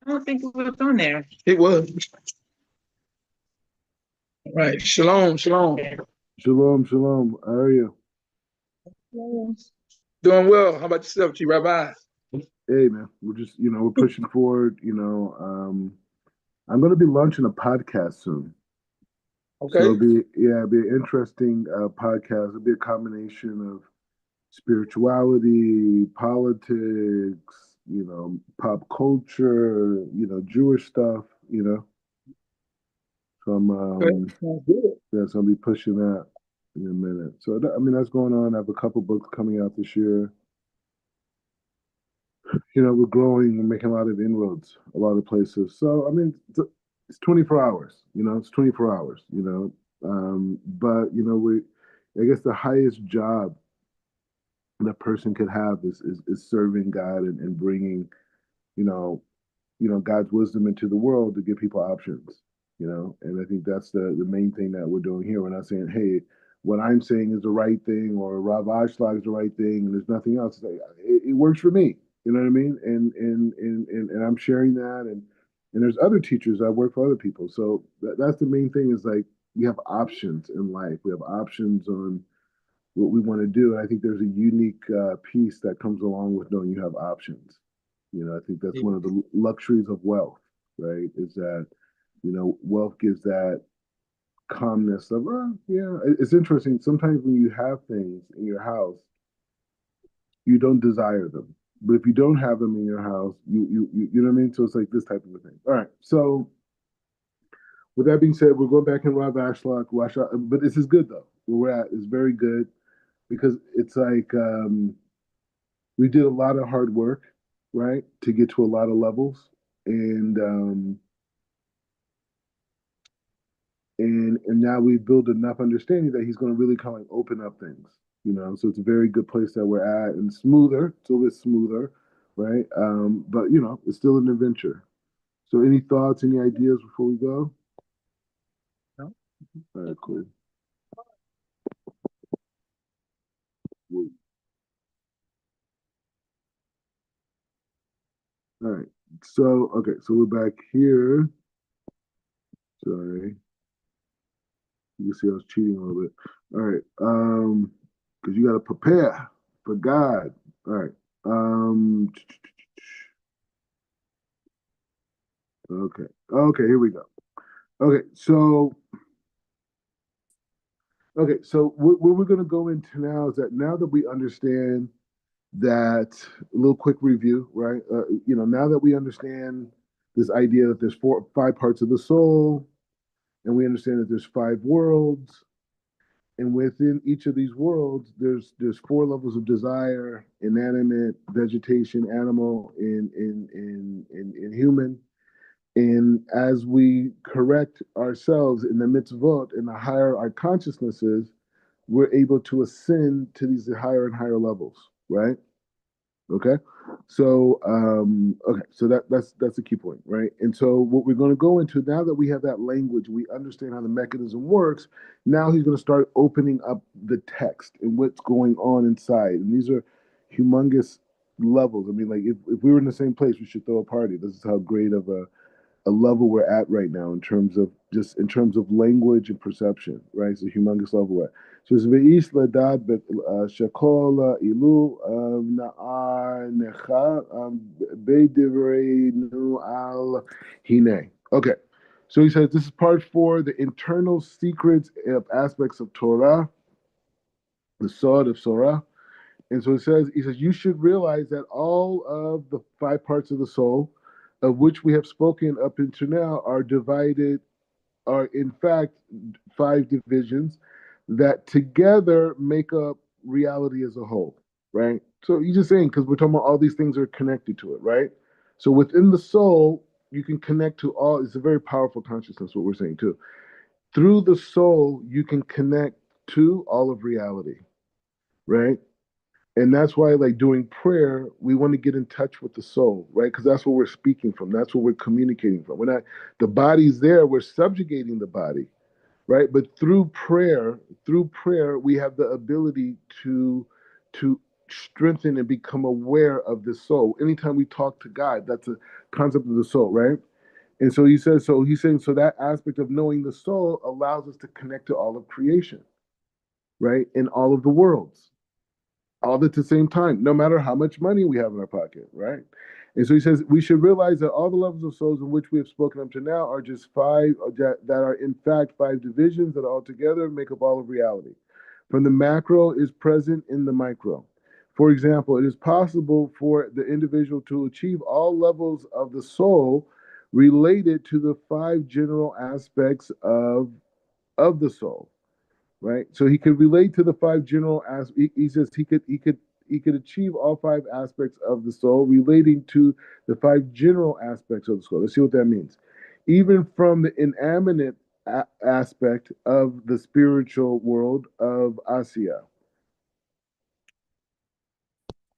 don't think it was on there. It was. All right. Shalom, shalom. Shalom, shalom. How are you? Doing well. How about yourself, G Rabbi? Hey, man. We're just, we're pushing forward. I'm going to be launching a podcast soon. So Okay. it'll be an interesting podcast. It'll be a combination of spirituality, politics, pop culture, Jewish stuff, So Okay. Sounds good. yeah, so I'll be pushing that in a minute. So that's going on. I have a couple books coming out this year. We're growing, we're making a lot of inroads, a lot of places. So, it's 24 hours, it's 24 hours, but, I guess the highest job that person could have is serving God and bringing, you know, God's wisdom into the world to give people options, and I think that's the main thing that we're doing here. We're not saying, hey, what I'm saying is the right thing or Rav Ashlag is the right thing and there's nothing else. It's like, it works for me. You know what I mean? And I'm sharing that and there's other teachers that work for other people. So that's the main thing is like we have options in life. We have options on what we want to do. And I think there's a unique piece that comes along with knowing you have options. I think that's one of the luxuries of wealth, right? Is that, wealth gives that calmness of, yeah, it's interesting. Sometimes when you have things in your house, you don't desire them. But if you don't have them in your house, you know what I mean? So it's like this type of a thing. All right. So with that being said, we're going back in Rav Ashlag, but this is good though. Where we're at is very good because it's like we did a lot of hard work, right, to get to a lot of levels, and and now we've built enough understanding that he's going to really kind of like open up things, So it's a very good place that we're at, and smoother, it's a little bit smoother, right? But it's still an adventure. So, any thoughts, any ideas before we go? No. All right, cool. All right. So, okay, so we're back here. Sorry. You can see I was cheating a little bit. All right. Because you got to prepare for God. All right. Okay. Okay, here we go. Okay, so what we're going to go into now is that now that we understand that a little quick review, right? Now that we understand this idea that there's five parts of the soul, and we understand that there's five worlds, and within each of these worlds, there's four levels of desire: inanimate, vegetation, animal, in human. And as we correct ourselves in the mitzvot and the higher our consciousness is, we're able to ascend to these higher and higher levels, right? Okay. So that's the key point, right? And so what we're going to go into now that we have that language, we understand how the mechanism works. Now he's going to start opening up the text and what's going on inside. And these are humongous levels. I mean, like if we were in the same place, we should throw a party. This is how great of a level we're at right now in terms of language and perception, right? It's a humongous level we're at. So it's ve'is ladad shekol ilu na'ar necha be'divrei al hine. Okay, so he says this is part four, the internal secrets of aspects of Torah, the sword of Torah. And so he says, you should realize that all of the five parts of the soul, of which we have spoken up until now, are in fact five divisions that together make up reality as a whole, right? So he's just saying, because we're talking about all these things are connected to it, right? So within the soul, you can connect to all, it's a very powerful consciousness, what we're saying too. Through the soul, you can connect to all of reality, right? And that's why, like doing prayer, we want to get in touch with the soul, right? Because that's what we're speaking from. That's what we're communicating from. We're not, the body's there, we're subjugating the body, right? But through prayer, we have the ability to strengthen and become aware of the soul. Anytime we talk to God, that's a concept of the soul, right? And so he says, so he's saying, so that aspect of knowing the soul allows us to connect to all of creation, right? In all of the worlds, all at the same time, no matter how much money we have in our pocket, right? And so he says, we should realize that all the levels of souls in which we have spoken up to now are just five, that are in fact five divisions that all together make up all of reality. From the macro is present in the micro. For example, it is possible for the individual to achieve all levels of the soul related to the five general aspects of the soul, right? So he could relate to the five general aspects. He says he could achieve all five aspects of the soul relating to the five general aspects of the soul. Let's see what that means. Even from the inanimate aspect of the spiritual world of Asiya.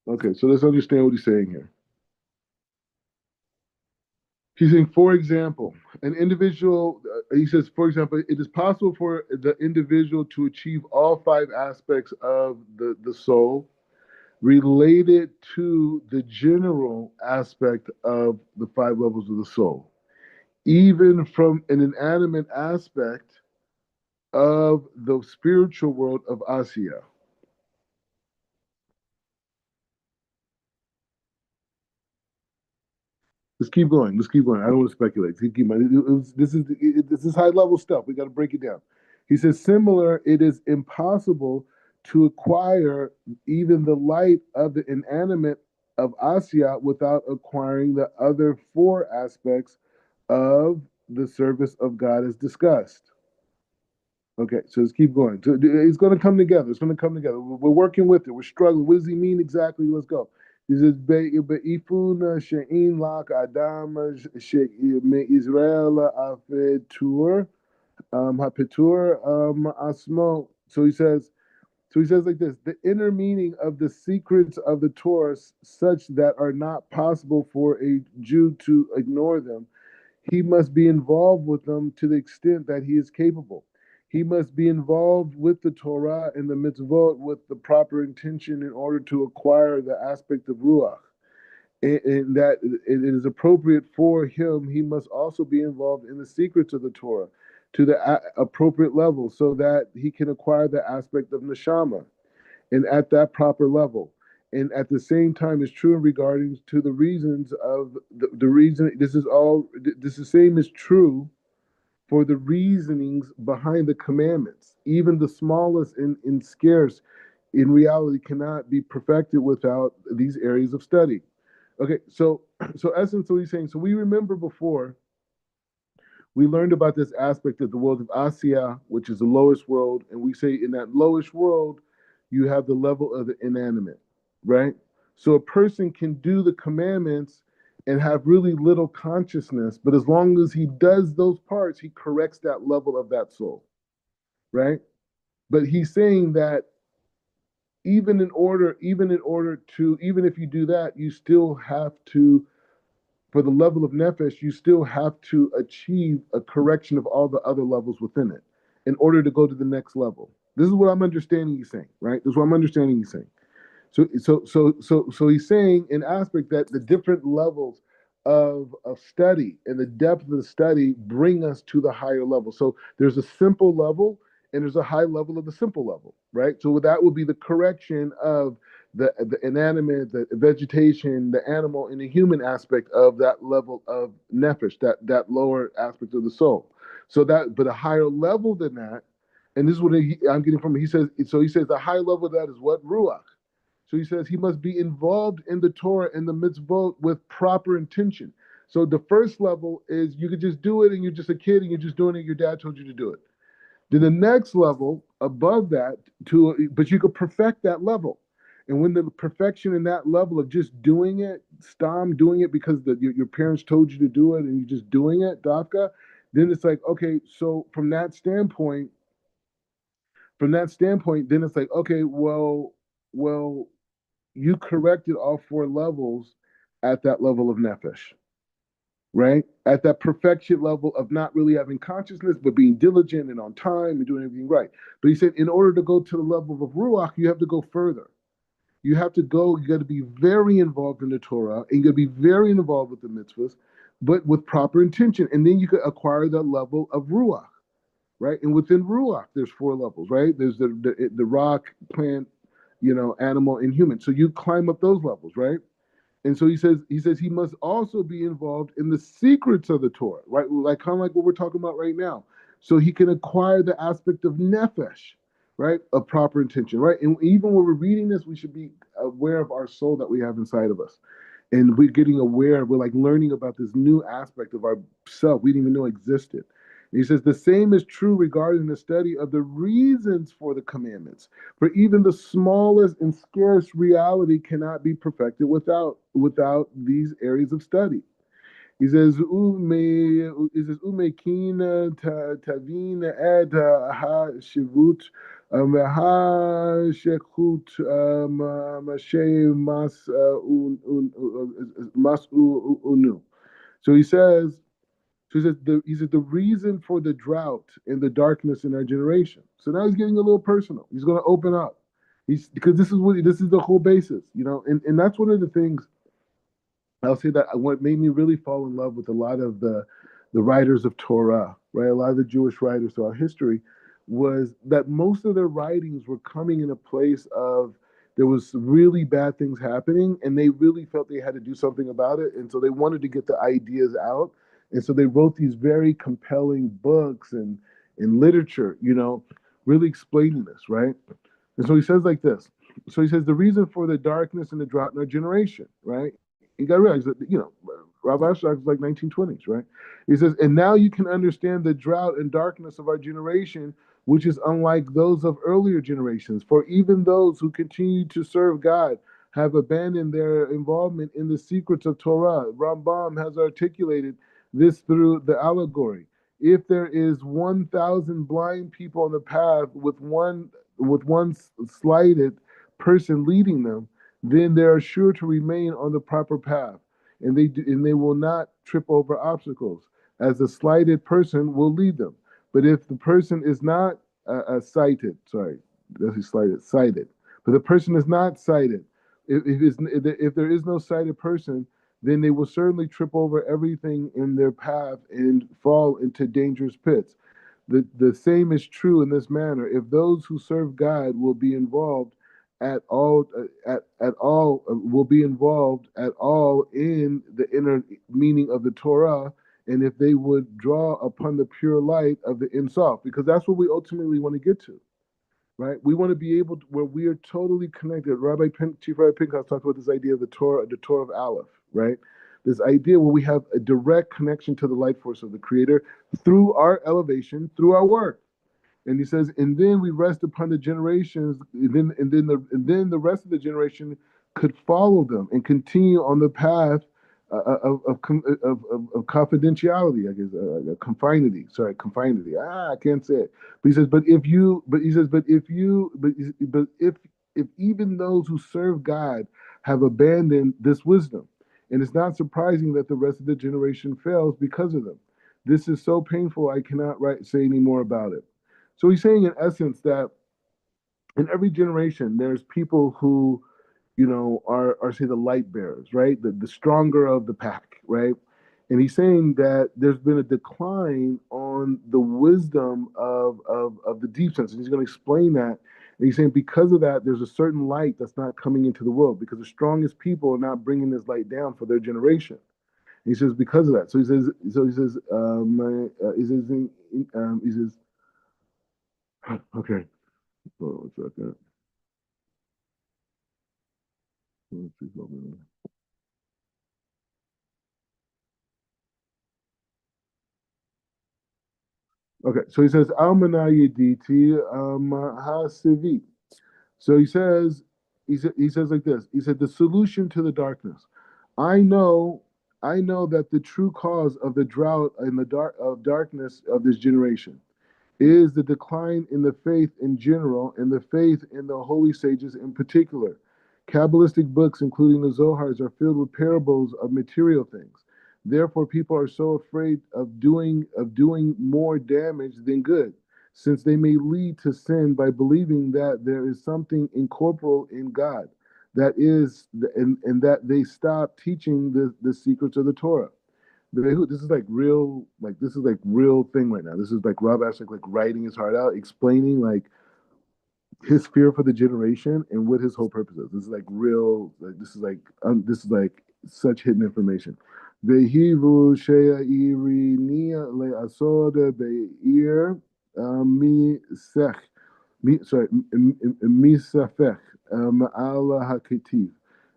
Okay, so let's understand what he's saying here. He's saying, for example, an individual, he says, for example, it is possible for the individual to achieve all five aspects of the soul related to the general aspect of the five levels of the soul, even from an inanimate aspect of the spiritual world of Asiya. Let's keep going. Let's keep going. I don't want to speculate. Keep going. This is high level stuff. We got to break it down. He says, similar, it is impossible to acquire even the light of the inanimate of Asya without acquiring the other four aspects of the service of God as discussed. Okay, so let's keep going. So it's going to come together. It's going to come together. We're working with it. We're struggling. What does he mean exactly? Let's go. He says, "Be'ifuna she'in lak adam me Israel afetur hapetur asmo." So he says like this: the inner meaning of the secrets of the Torah, such that are not possible for a Jew to ignore them. He must be involved with them to the extent that he is capable. He must be involved with the Torah and the mitzvot with the proper intention in order to acquire the aspect of Ruach. And that it is appropriate for him, he must also be involved in the secrets of the Torah to the appropriate level so that he can acquire the aspect of Neshama and at that proper level. And at the same time, is true in regarding to the reasons of the reason. This is same is true for the reasonings behind the commandments. Even the smallest and scarce in reality cannot be perfected without these areas of study. Okay, so essence, what he's saying. So we remember before we learned about this aspect of the world of Asiya, which is the lowest world, and we say in that lowest world, you have the level of the inanimate, right? So a person can do the commandments and have really little consciousness, but as long as he does those parts, he corrects that level of that soul, right? But he's saying that even if you do that, you still have to, for the level of nefesh, you still have to achieve a correction of all the other levels within it in order to go to the next level. This is what I'm understanding he's saying, right? This is what I'm understanding he's saying. So he's saying in aspect that the different levels of study and the depth of the study bring us to the higher level. So there's a simple level and there's a high level of the simple level, right? So that would be the correction of the inanimate, the vegetation, the animal, and the human aspect of that level of nefesh, that lower aspect of the soul. But a higher level than that, and this is what I'm getting from him. He says, the high level of that is what? Ruach. So he says he must be involved in the Torah and the mitzvot with proper intention. So the first level is you could just do it and you're just a kid and you're just doing it. Your dad told you to do it. Then the next level above that, but you could perfect that level. And when the perfection in that level of just doing it, doing it because your parents told you to do it and you're just doing it, dafka, then it's like, okay, so from that standpoint, then it's like, okay, well, you corrected all four levels at that level of nefesh, right? At that perfection level of not really having consciousness, but being diligent and on time and doing everything right. But he said, in order to go to the level of ruach, you have to go further. You have to go, you got to be very involved in the Torah, and you got to be very involved with the mitzvahs, but with proper intention. And then you could acquire that level of Ruach, right? And within Ruach, there's four levels, right? There's the rock, plant, animal, and human. So you climb up those levels, right? And so he says he must also be involved in the secrets of the Torah, right? Like kind of like what we're talking about right now. So he can acquire the aspect of nefesh, right? Of proper intention, right? And even when we're reading this, we should be aware of our soul that we have inside of us. And we're getting aware, we're like learning about this new aspect of our self we didn't even know existed. And he says the same is true regarding the study of the reasons for the commandments. For even the smallest and scarce reality cannot be perfected without these areas of study. He says, "Ume kina tavina ed ha shivut ha shekut mashe mas unu." So he says the reason for the drought and the darkness in our generation. So now he's getting a little personal. He's going to open up. He's because this is the whole basis, and that's one of the things I'll say that what made me really fall in love with a lot of the writers of Torah, right? A lot of the Jewish writers throughout history was that most of their writings were coming in a place of there was really bad things happening, and they really felt they had to do something about it, and so they wanted to get the ideas out, and so they wrote these very compelling books and literature, really explaining this, right? And so he says like this. So he says the reason for the darkness and the drought in our generation, right? You got to realize that Rav Ashlag is like 1920s, right? He says, and now you can understand the drought and darkness of our generation, which is unlike those of earlier generations. For even those who continue to serve God have abandoned their involvement in the secrets of Torah. Rambam has articulated this through the allegory. If there is 1,000 blind people on the path with one slighted person leading them, then they are sure to remain on the proper path, and they will not trip over obstacles, as the slighted person will lead them. But if the person is not sighted, sorry, that's sighted. But the person is not sighted. If there is no sighted person, then they will certainly trip over everything in their path and fall into dangerous pits. The same is true in this manner. If those who serve God will be involved at all will be involved at all in the inner meaning of the Torah, and if they would draw upon the pure light of the Insof, because that's what we ultimately want to get to, right? We want to be able to where we are totally connected. Chief Rabbi Pinchas talked about this idea of the Torah of Aleph, right? This idea where we have a direct connection to the light force of the Creator through our elevation, through our work. And he says, and then we rest upon the generations, and then the rest of the generation could follow them and continue on the path of confidentiality, I guess, confinity. Sorry, confinity. I can't say it. But he says, but if even those who serve God have abandoned this wisdom, and it's not surprising that the rest of the generation fails because of them. This is so painful, I cannot say any more about it. So he's saying, in essence, that in every generation, there's people who, are say the light bearers, right? The stronger of the pack, right? And he's saying that there's been a decline on the wisdom of the deep sense. And he's going to explain that. And he's saying because of that, there's a certain light that's not coming into the world because the strongest people are not bringing this light down for their generation. And he says because of that. He says, okay. Hold on 1 second. Let's see something. Okay, so he says Almana Yediti Hasivi. So he says like this. He said the solution to the darkness. I know, I know that the true cause of the drought and the darkness of this generation is the decline in the faith in general and the faith in the holy sages in particular. Kabbalistic books, including the Zohars, are filled with parables of material things. Therefore, people are so afraid of doing more damage than good, since they may lead to sin by believing that there is something incorporeal in God. and that they stop teaching the secrets of the Torah. This is like real, like this is like real thing right now. This is like Rav Ashlag like writing his heart out, explaining like his fear for the generation and what his whole purpose is. This is like real. Like, this is like such hidden information. Vehivu she'irinia le'asoda be'ir mi sech mi sorry mi safech ma'ala haketiv.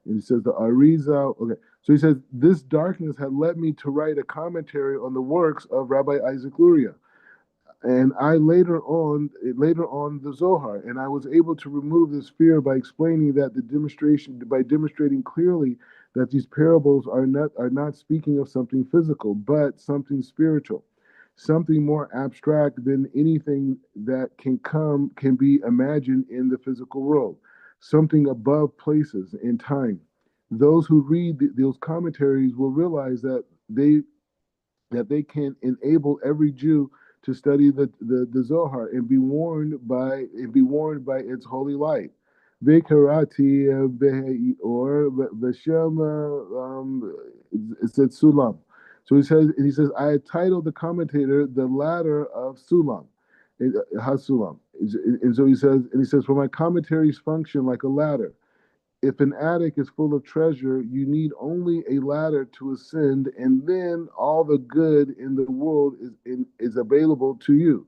And he says the Arizal. Okay, so he says this darkness had led me to write a commentary on the works of Rabbi Isaac Luria, and I later on the Zohar, and I was able to remove this fear by explaining that the demonstration by demonstrating clearly that these parables are not speaking of something physical, but something spiritual, something more abstract than anything that can be imagined in the physical world, something above places and time. Those who read those commentaries will realize that they can enable every Jew to study the Zohar and be warned by its holy light. Vekarati or Veshem it said Sulam. So he says I had titled the commentator the ladder of Sulam, Hasulam. And so he says for my commentaries function like a ladder. If an attic is full of treasure, you need only a ladder to ascend, and then all the good in the world is available to you.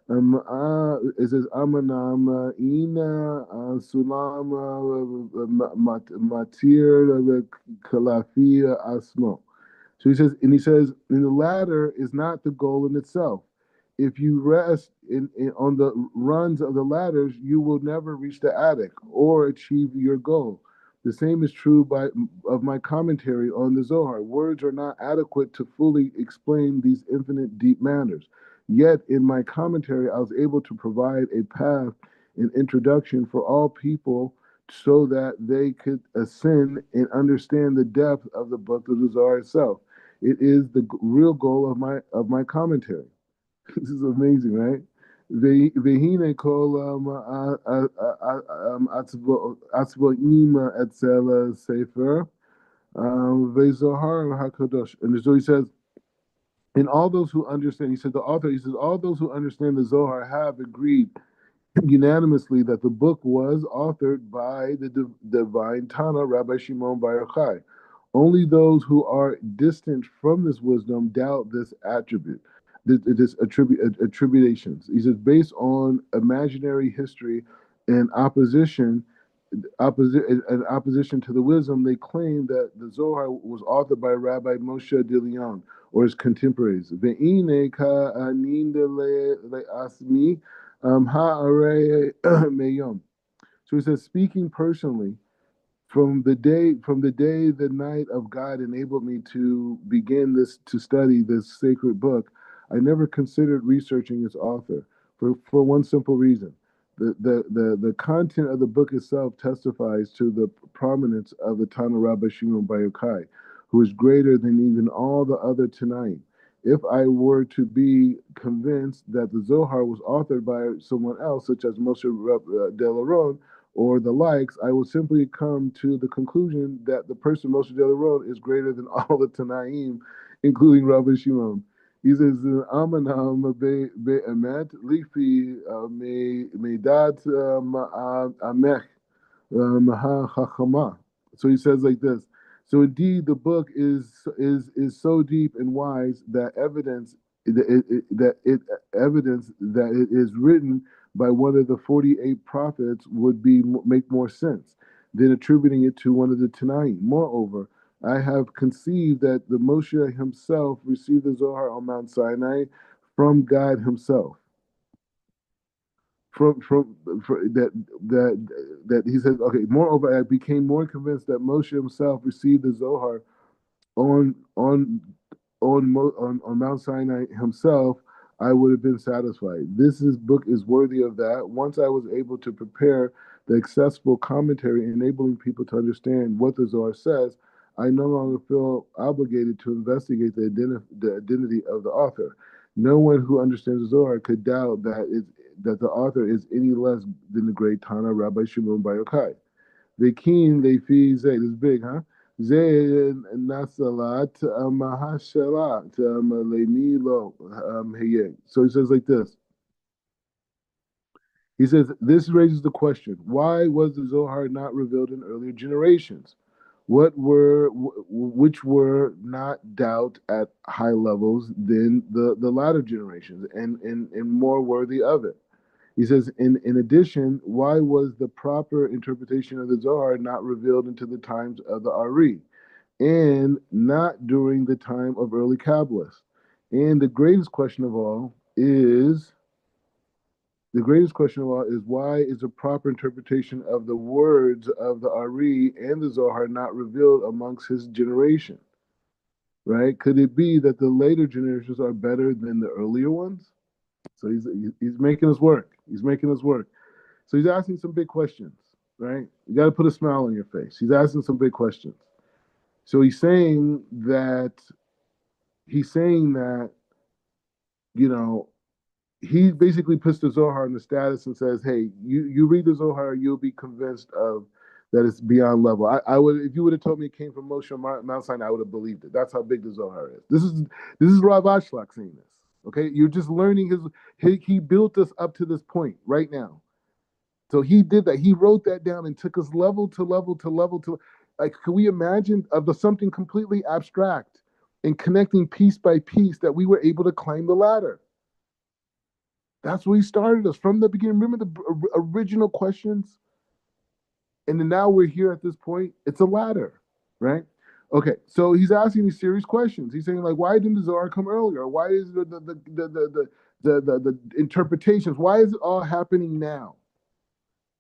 It says Amanam Ina Sulam Matir Kalafia Asmo. So he says, and the ladder is not the goal in itself. If you rest on the runs of the ladders, you will never reach the attic or achieve your goal. The same is true of my commentary on the Zohar. Words are not adequate to fully explain these infinite deep matters. Yet, in my commentary, I was able to provide a path, an introduction for all people so that they could ascend and understand the depth of the book of the Zohar itself. It is the real goal of my commentary. This is amazing, right? Vehine kol atzvoim etzel sefer vezohar hakadosh. And so he says, and all those who understand, he said, the author, he says, all those who understand the Zohar have agreed unanimously that the book was authored by the divine Tana, Rabbi Shimon Bar Yochai. Only those who are distant from this wisdom doubt this attribute, this attributions. He says, based on imaginary history and opposition to the wisdom, they claim that the Zohar was authored by Rabbi Moshe de Leon or his contemporaries. Ve'ine ka'aninda le'asmi ha'arei meyom. So he says, speaking personally, from the day the night of God enabled me to begin to study this sacred book, I never considered researching its author for one simple reason. The content of the book itself testifies to the prominence of the Tana Rabbi Shimon Bar Yochai, who is greater than even all the other Tanaim. If I were to be convinced that the Zohar was authored by someone else, such as Moshe Delaron, or the likes, I will simply come to the conclusion that the person Moshe Delaron is greater than all the Tanaim, including Rabbi Shimon. He says, "Amanam be'emet lifi medat amech chachama." So he says like this. So indeed, the book is so deep and wise that evidence that it is written by one of the 48 prophets would make more sense than attributing it to one of the Tanaim. Moreover, I have conceived that the Moshe himself received the Zohar on Mount Sinai from God himself. That he says, okay. Moreover, I became more convinced that Moshe himself received the Zohar on on on Mount Sinai himself, I would have been satisfied. Book is worthy of that. Once I was able to prepare the accessible commentary enabling people to understand what the Zohar says, I no longer feel obligated to investigate the identity of the author. No one who understands the Zohar could doubt that the author is any less than the great Tana Rabbi Shimon Bar Yochai. Vekin lefi zeh. This is big, huh? Zeh nasalat mahashalat lemi lo heye. So he says like this. He says this raises the question: why was the Zohar not revealed in earlier generations? Which were not doubt at high levels than the latter generations, and more worthy of it. He says, in addition, why was the proper interpretation of the Zohar not revealed into the times of the Ari, and not during the time of early Kabbalists? And the greatest question of all is why is the proper interpretation of the words of the Ari and the Zohar not revealed amongst his generation? Right? Could it be that the later generations are better than the earlier ones? So he's making us work. He's making us work. So he's asking some big questions, right? You got to put a smile on your face. He's asking some big questions. So he's saying that you know he basically puts the Zohar in the status and says, "Hey, you read the Zohar, you'll be convinced of that it's beyond level." I would, if you would have told me it came from Moshe Mount Sinai, I would have believed it. That's how big the Zohar is. This is Rav Ashlag saying this. Okay, you're just learning he built us up to this point right now. So he did that. He wrote that down and took us level to level to level to, like, can we imagine of the something completely abstract and connecting piece by piece that we were able to climb the ladder? That's where he started us from the beginning. Remember the original questions? And then now we're here at this point. It's a ladder, right? Okay, so he's asking these serious questions. He's saying, like, why didn't the Zohar come earlier? Why is the interpretations? Why is it all happening now?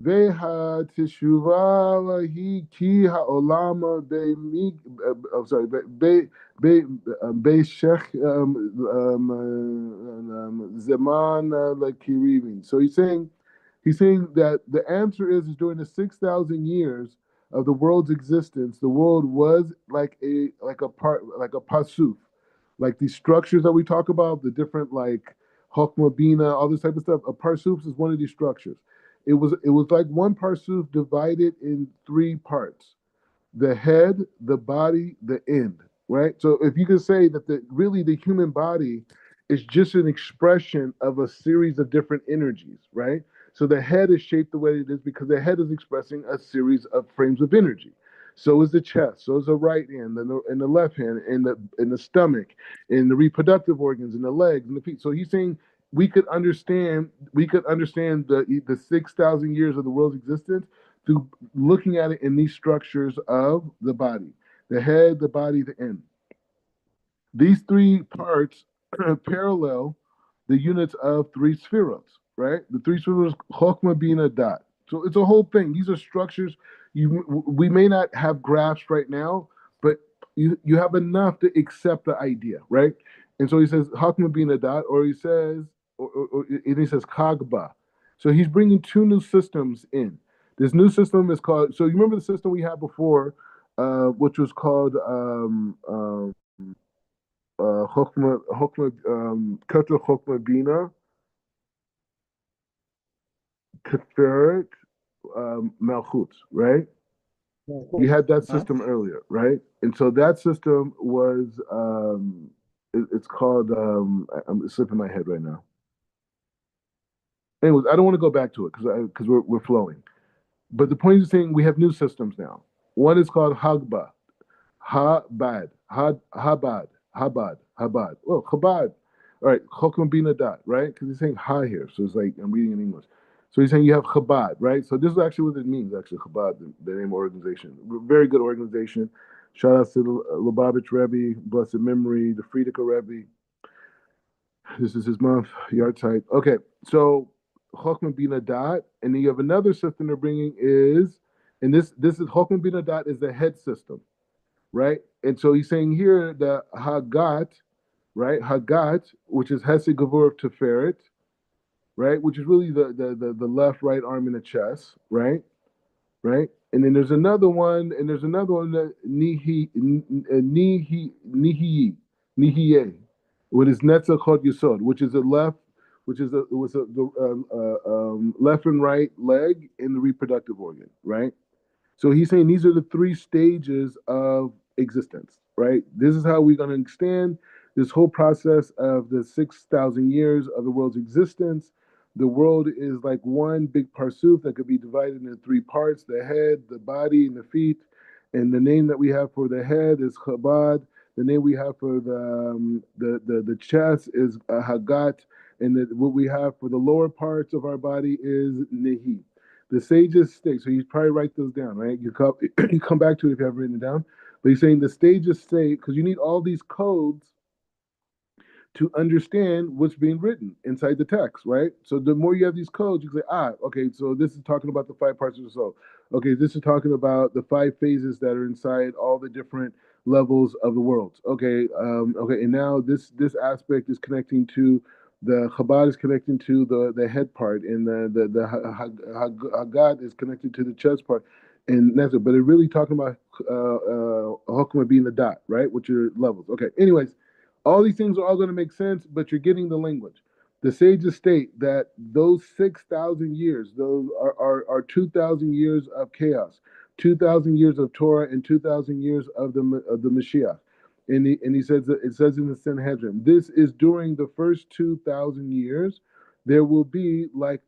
Veha teshuva lahi ki ha'olama I'm sorry, be shech zeman lakirivin. So he's saying that the answer is during the 6,000 years of the world's existence, the world was like a pasuf, like these structures that we talk about, the different like Chokmah Bina, all this type of stuff. A parsuf is one of these structures. It was like one parsuf divided in three parts: the head, the body, the end. Right. So if you could say that the human body is just an expression of a series of different energies, right? So the head is shaped the way it is because the head is expressing a series of frames of energy. So is the chest, so is the right hand, and the left hand, and the stomach, and the reproductive organs, and the legs, and the feet. So he's saying we could understand the 6,000 years of the world's existence through looking at it in these structures of the body: the head, the body, the end. These three parts parallel the units of three spheros, right? The three spheros, Chokmah, Bina, Dot. So it's a whole thing. These are structures. We may not have graphs right now, but you have enough to accept the idea, right? And so he says Chokmah, Bina, Dot, or he says, and he says Kagba. So he's bringing two new systems in. This new system is called. So you remember the system we had before, which was called Keter Chokmah Bina, Tiferet, Malchut, right? You had that system earlier, right? And so that system was, it's called, I'm slipping my head right now. Anyways, I don't want to go back to it because we're flowing. But the point is saying we have new systems now. One is called Hagba, Habad, Habad, Habad. Well, Chabad. All right, Chokum Bina Dot, right? Because he's saying Ha here, so it's like I'm reading in English. So he's saying you have Chabad, right? So this is actually what it means, actually, Chabad, the name of organization. Very good organization. Shout out to the Lubavitch Rebbe, blessed memory, the Friedeker Rebbe. This is his month, yard type. Okay, so Chokhmah Bina Dot, and then you have another system they're bringing and this is Chokhmah Bina Dot is the head system, right? And so he's saying here that Hagat, right? Hagat, which is Hesed Gavur Teferet, right? Which is really the left, right arm in the chest, right? Right? And then there's another one, that Nihiye, what is Netza Chod Yesod, which is the left, the left and right leg in the reproductive organ, right? So he's saying these are the three stages of existence, right? This is how we're going to understand this whole process of the 6,000 years of the world's existence. The world is like one big parsuf that could be divided into three parts: the head, the body, and the feet. And the name that we have for the head is Chabad. The name we have for the chest is Hagat, and what we have for the lower parts of our body is Nehi. The sages state, so you probably write those down, right? You come, you come back to it if you have written it down. But he's saying the sages state, because you need all these codes to understand what's being written inside the text, right? So the more you have these codes, you can say, okay, so this is talking about the five parts of the soul. Okay, this is talking about the five phases that are inside all the different levels of the world. Okay, and now this aspect is connecting to the Chabad is connecting to the head part, and the Hagad is connected to the chest part, and that's it. But it's really talking about Hokmah being the dot, right? Which are levels. Okay, anyways, all these things are all going to make sense, but you're getting the language. The sages state that those 6,000 years, those are 2,000 years of chaos, 2,000 years of Torah, and 2,000 years of the Mashiach. And he says that it says in the Sanhedrin, this is during the first 2,000 years, there will be like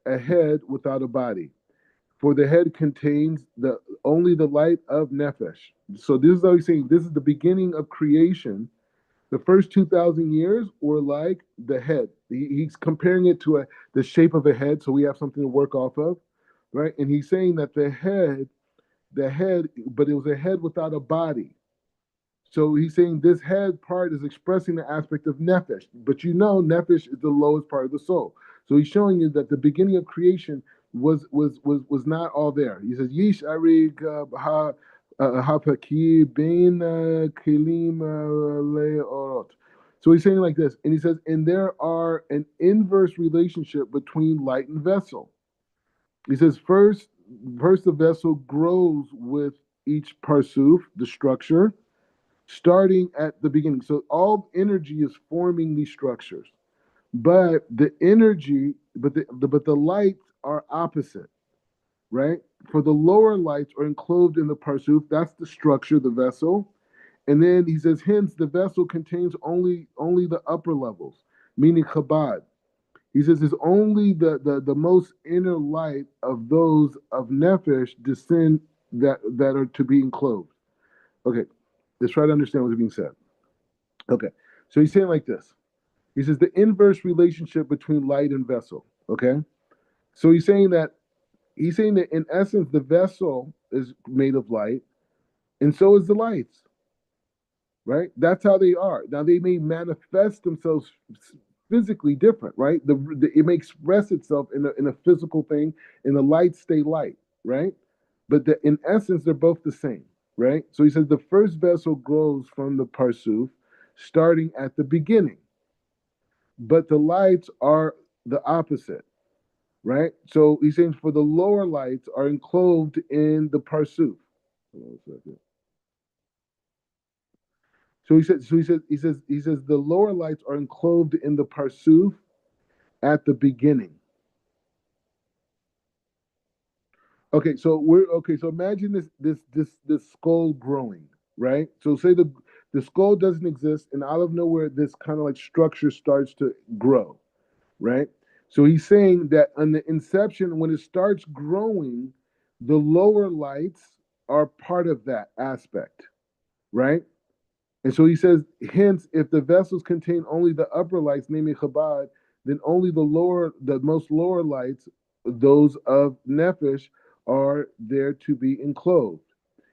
a head without a body. For the head contains the only the light of nefesh. So this is how he's saying this is the beginning of creation. The first 2,000 years were like the head. He's comparing it to the shape of a head, so we have something to work off of, right? And he's saying that the head, but it was a head without a body. So he's saying this head part is expressing the aspect of nefesh, but nefesh is the lowest part of the soul. So he's showing you that the beginning of creation was not all there. He says yish arig ha hapaki bein kelim leorot. So he's saying like this, and he says, and there are an inverse relationship between light and vessel. He says first the vessel grows with each parsuf, the structure, starting at the beginning. So all energy is forming these structures, but the lights are opposite, right? For the lower lights are enclosed in the parsuf. That's the structure, the vessel. And then he says, hence the vessel contains only the upper levels, meaning Chabad. He says it's only the most inner light of those of nefesh descend that are to be enclosed. Okay, let's try to understand what's being said. Okay, so he's saying like this. He says the inverse relationship between light and vessel. Okay, so he's saying that in essence the vessel is made of light, and so is the lights. Right? That's how they are. Now they may manifest themselves physically different, right? It may express itself in a physical thing, and the lights stay light, right? But in essence, they're both the same, right? So he says the first vessel grows from the parsuf, starting at the beginning, but the lights are the opposite, right? So he's saying for the lower lights are enclosed in the parsuf. Hold on a second. So he says the lower lights are enclosed in the parsuf at the beginning. Okay, so imagine this skull growing, right? So say the skull doesn't exist, and out of nowhere this kind of like structure starts to grow, right? So he's saying that on the inception, when it starts growing, the lower lights are part of that aspect, right? And so he says, hence, if the vessels contain only the upper lights, namely Chabad, then only the most lower lights, those of Nefesh, are there to be enclosed.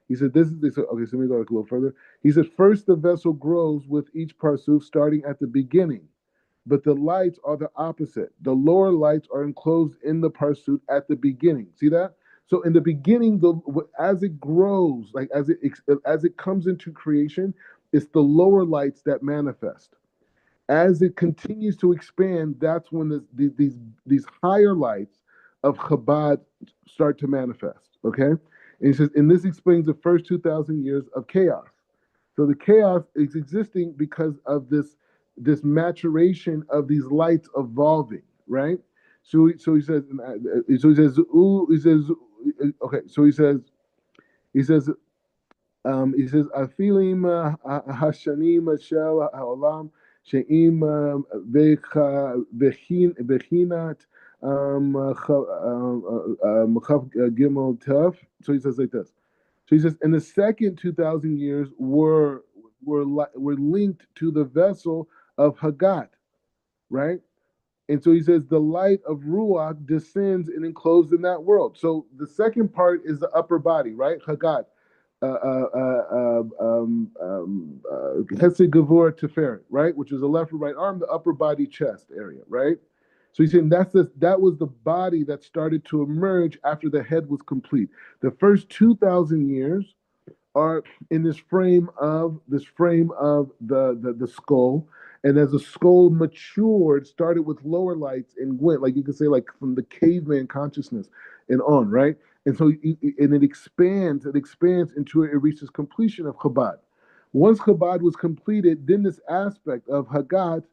He said, okay, so let me go a little further. He said, first the vessel grows with each parsuf starting at the beginning, but the lights are the opposite. The lower lights are enclosed in the parsuf at the beginning. See that? So in the beginning, as it grows, like as it comes into creation, it's the lower lights that manifest. As it continues to expand, that's when these higher lights of Chabad start to manifest. Okay, and he says, and this explains the first 2,000 years of chaos. So the chaos is existing because of this maturation of these lights evolving, right? So he says, ooh, he says, okay, so he says, He says, Afilim hashanim shel haolam she'im vechinat chav gimel tef. So he says like this. So he says, and the second 2,000 years were linked to the vessel of Hagat, right? And so he says the light of Ruach descends and enclosed in that world. So the second part is the upper body, right? Hagat, Hesed Gavur Tiferet, right? Which is the left or right arm, the upper body chest area, right? So he's saying that was the body that started to emerge after the head was complete. The first 2,000 years are in this frame of the skull, and as the skull matured, started with lower lights and went, like you could say, like from the caveman consciousness and on, right? And so it expands into it reaches completion of Chabad. Once Chabad was completed, then this aspect of Hagat,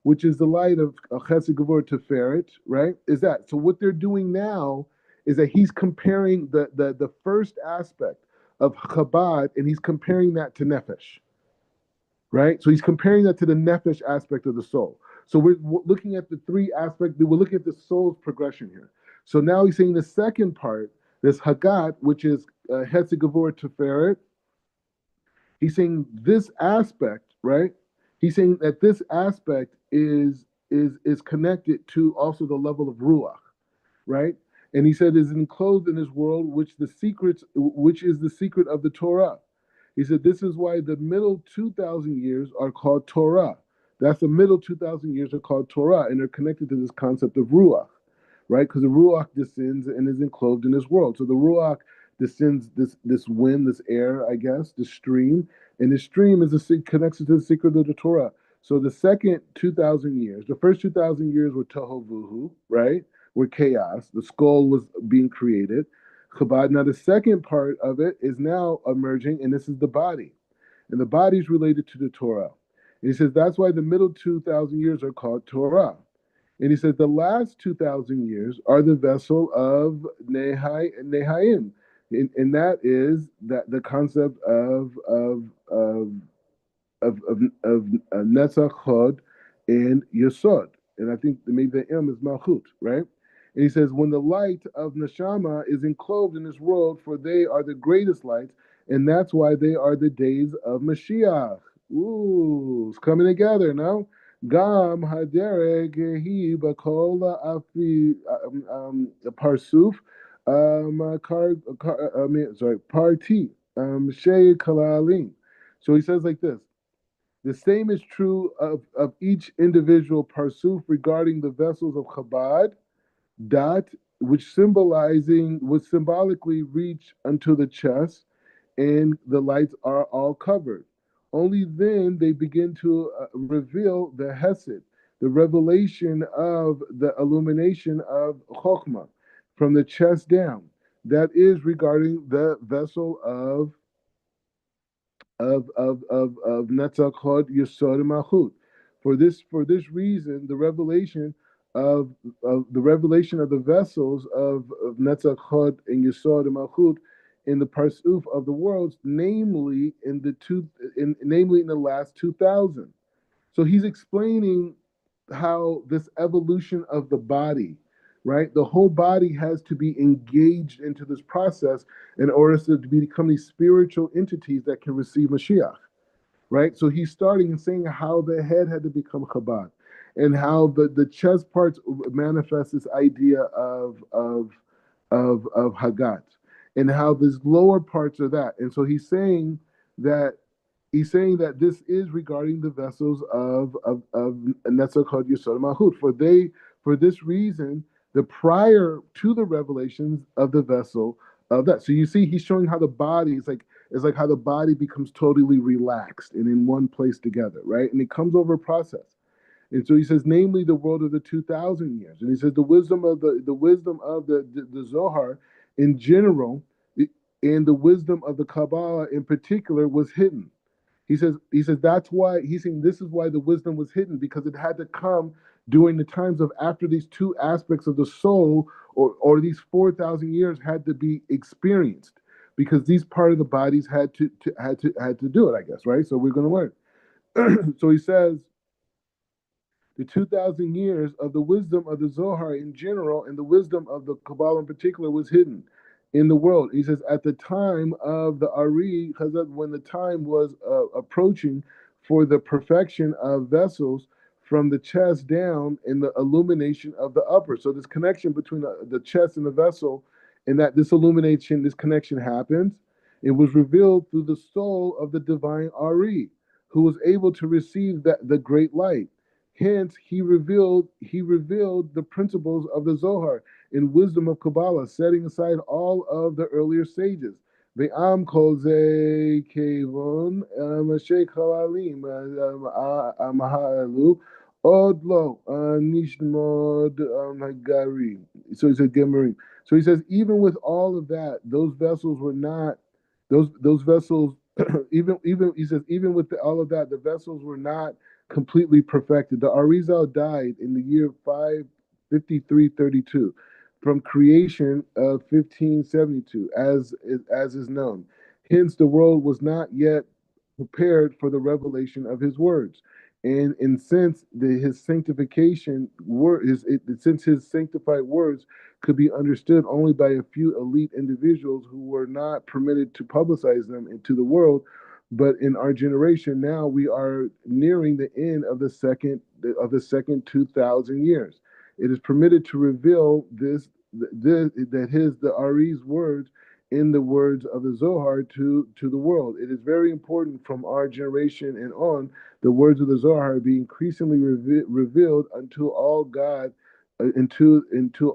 which is the light of Chesed Gevur Tiferet, right? Is that so? What they're doing now is that he's comparing the first aspect of Chabad, and he's comparing that to Nefesh, right? So he's comparing that to the Nefesh aspect of the soul. So we're looking at the three aspects, we're looking at the soul's progression here. So now he's saying the second part, this Hagat, which is Hesed Gevur Tiferet, he's saying this aspect, right? He's saying that this aspect is connected to also the level of Ruach, right? And he said is enclosed in this world, which is the secret of the Torah. He said this is why the middle 2,000 years are called Torah. That's the middle 2,000 years are called Torah, and they're connected to this concept of Ruach, right? Because the Ruach descends and is enclosed in this world. So the Ruach descends this wind, this air, I guess, the stream, and the stream connects to the secret of the Torah. So the second 2,000 years, the first 2,000 years were Tohu Vuhu, right? Were chaos. The skull was being created. Chabad. Now the second part of it is now emerging, and this is the body, and the body is related to the Torah. And he says that's why the middle 2,000 years are called Torah. And he says the last 2,000 years are the vessel of Nehaim, and that is that the concept of Netzach Chod and Yesod. And I think maybe the M is Malchut, right? And he says, when the light of Neshama is enclosed in this world, for they are the greatest lights, and that's why they are the days of Mashiach. Ooh, it's coming together now. Gam hadereg hi bakol afi parsuf parti shei kalalim. So he says like this. The same is true of each individual parsuf regarding the vessels of Chabad, dat, which symbolically reach unto the chest, and the lights are all covered. Only then they begin to reveal the Hesed, the revelation of the illumination of Chokhmah from the chest down. That is regarding the vessel of Netzach Hod Yesod and Malchut. For this reason, the revelation of the vessels of Netzach Hod and Yesod and Malchut in the Parsuf of the worlds, namely in the last 2,000. So he's explaining how this evolution of the body, right? The whole body has to be engaged into this process in order to become these spiritual entities that can receive Mashiach, right? So he's starting and saying how the head had to become Chabad, and how the chest parts manifest this idea of Hagat, and how these lower parts are that. And so that this is regarding the vessels of Netzach Hod Yesod Malchut. For this reason, the prior to the revelations of the vessel of that. So you see, he's showing how the body is like how the body becomes totally relaxed and in one place together, right? And it comes over a process. And so he says, namely, the world of the 2,000 years. And he says the wisdom of the Zohar in general, and the wisdom of the Kabbalah in particular was hidden. He says that's why he's saying this is why the wisdom was hidden, because it had to come during the times of after these two aspects of the soul or these 4,000 years had to be experienced. because these part of the bodies had to do it, I guess, right? So we're going to learn. So he says the 2,000 years of the wisdom of the Zohar in general and the wisdom of the Kabbalah in particular was hidden in the world. He says, at the time of the Ari, when the time was approaching for the perfection of vessels from the chest down in the illumination of the upper. So, this connection between the chest and the vessel, and that this illumination, this connection happens. It was revealed through the soul of the divine Ari, who was able to receive the great light. Hence, he revealed the principles of the Zohar in wisdom of Kabbalah, setting aside all of the earlier stages. Ve'am kol ze kevon mashek halalim amahalu od lo nishmod hagarim. So he said Gemarim. So he says, even with all of that, those vessels were not those vessels. Even he says, even with all of that, the vessels were not completely perfected. The Arizal died in the year 553-32 from creation of 1572, as is known. Hence, the world was not yet prepared for the revelation of his words. And since his sanctification since his sanctified words could be understood only by a few elite individuals who were not permitted to publicize them into the world, but in our generation now we are nearing the end of the second 2,000 years. It is permitted to reveal the Ari's words in the words of the Zohar to the world. It is very important from our generation and on, the words of the Zohar be increasingly revealed until all God, until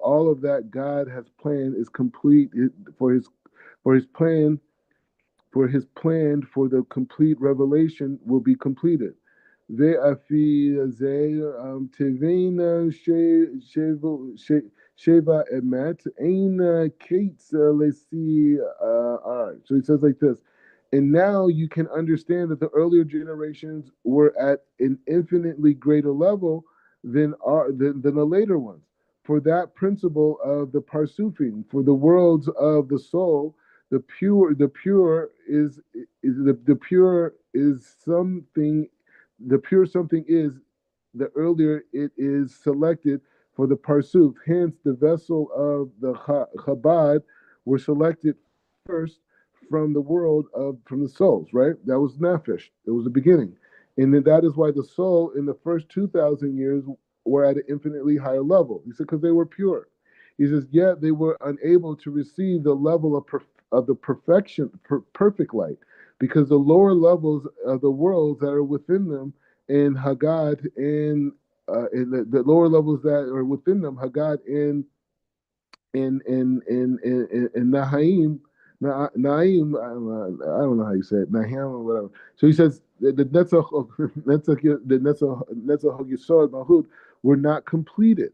all of that God has planned is complete for his plan for the complete revelation will be completed. Ve'afi tevena sheva emet ein kates lesi ar. So he says like this, and now you can understand that the earlier generations were at an infinitely greater level than the later ones. For that principle of the parsufim, for the worlds of the soul, the pure is something. The pure something is the earlier it is selected for the parsuf. Hence, the vessel of the Chabad were selected first from the world from the souls. Right, that was nefesh. It was the beginning, and then that is why the soul in the first 2,000 years were at an infinitely higher level. He said because they were pure. He says, yet they were unable to receive the level of the perfect light, because the lower levels of the worlds that are within them in Hagad in the lower levels that are within them, Hagad in Nahaim, Naim, I don't know how you say it, Nahim or whatever. So he says the Netzach Yisod Mahut were not completed,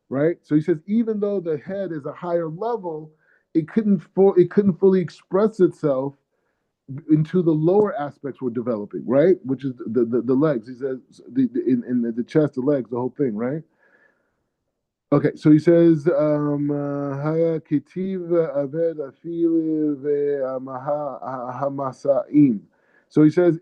right? So he says even though the head is a higher level, it couldn't fully express itself into the lower aspects we're developing, right? Which is the legs. He says in the chest, the legs, the whole thing, right? Okay, so he says, "Haya kitiv aved afili ve'amasaim." So he says,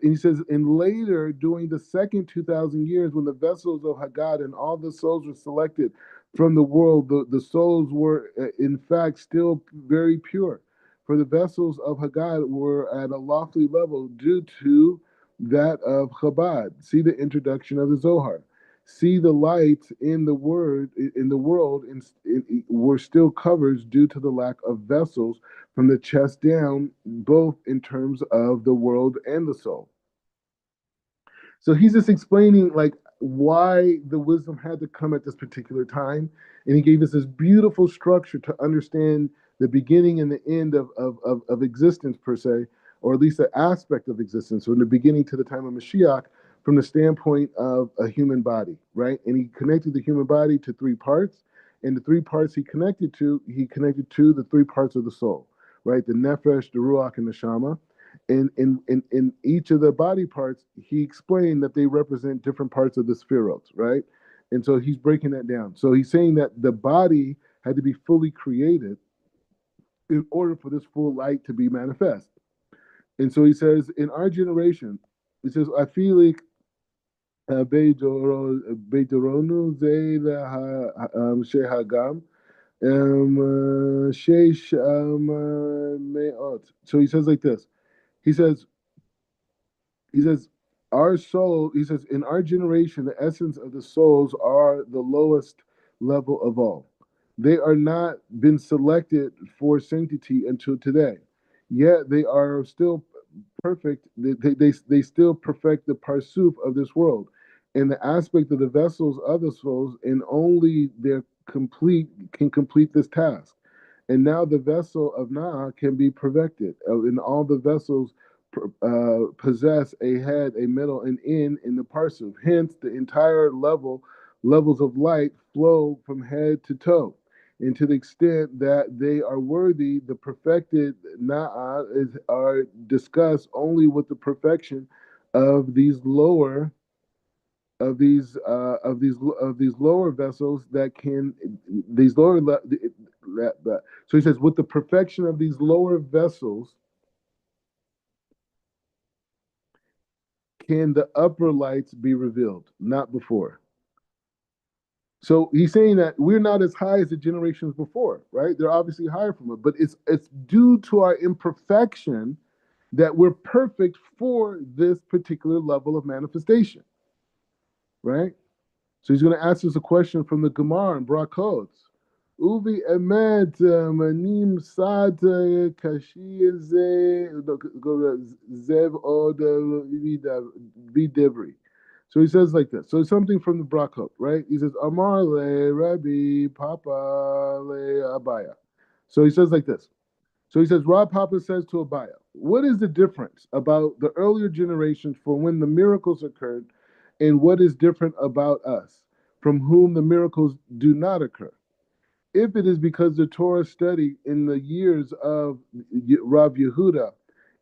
and later, during the second 2,000 years, when the vessels of Hagad and all the souls were selected from the world, the souls were, in fact, still very pure. For the vessels of Hagad were at a lofty level due to that of Chabad. See the introduction of the Zohar. See the light in the world were still covers due to the lack of vessels from the chest down, both in terms of the world and the soul. So he's just explaining like why the wisdom had to come at this particular time, and he gave us this beautiful structure to understand the beginning and the end of existence per se, or at least the aspect of existence, from the beginning to the time of Mashiach, from the standpoint of a human body, right? And he connected the human body to three parts, and the three parts he connected to the three parts of the soul, right? The nefesh, the ruach, and the shama. In each of the body parts, he explained that they represent different parts of the spherot, right? And so he's breaking that down. So he's saying that the body had to be fully created in order for this full light to be manifest. And so he says, in our generation, he says, I feel like Beidoronu Shehagam Sheish Meot. So he says like this. He says, he says, our soul, he says, in our generation, the essence of the souls are the lowest level of all. They are not been selected for sanctity until today. Yet they are still perfect. They still perfect the parsuf of this world. And the aspect of the vessels of the souls, and only their complete can complete this task. And now the vessel of Na'a can be perfected. And all the vessels possess a head, a middle, and end in the parsuf. Hence, the entire levels of light flow from head to toe. And to the extent that they are worthy, the perfected Na'a are discussed only with the perfection of these lower of these lower vessels that can these lower so he says with the perfection of these lower vessels can the upper lights be revealed, not before. So he's saying that we're not as high as the generations before, right? They're obviously higher from it, but it's due to our imperfection that we're perfect for this particular level of manifestation, right? So he's going to ask us a question from the Gemara in Brakot. Uvi emet manim sad kashi zev od videvri. So he says like this. So it's something from the Brakot, right? He says Amar le Rabbi Papa le Abaya. So he says like this. So he says, Rob Papa says to Abaya, what is the difference about the earlier generations for when the miracles occurred and what is different about us, from whom the miracles do not occur? If it is because the Torah study in the years of Rav Yehuda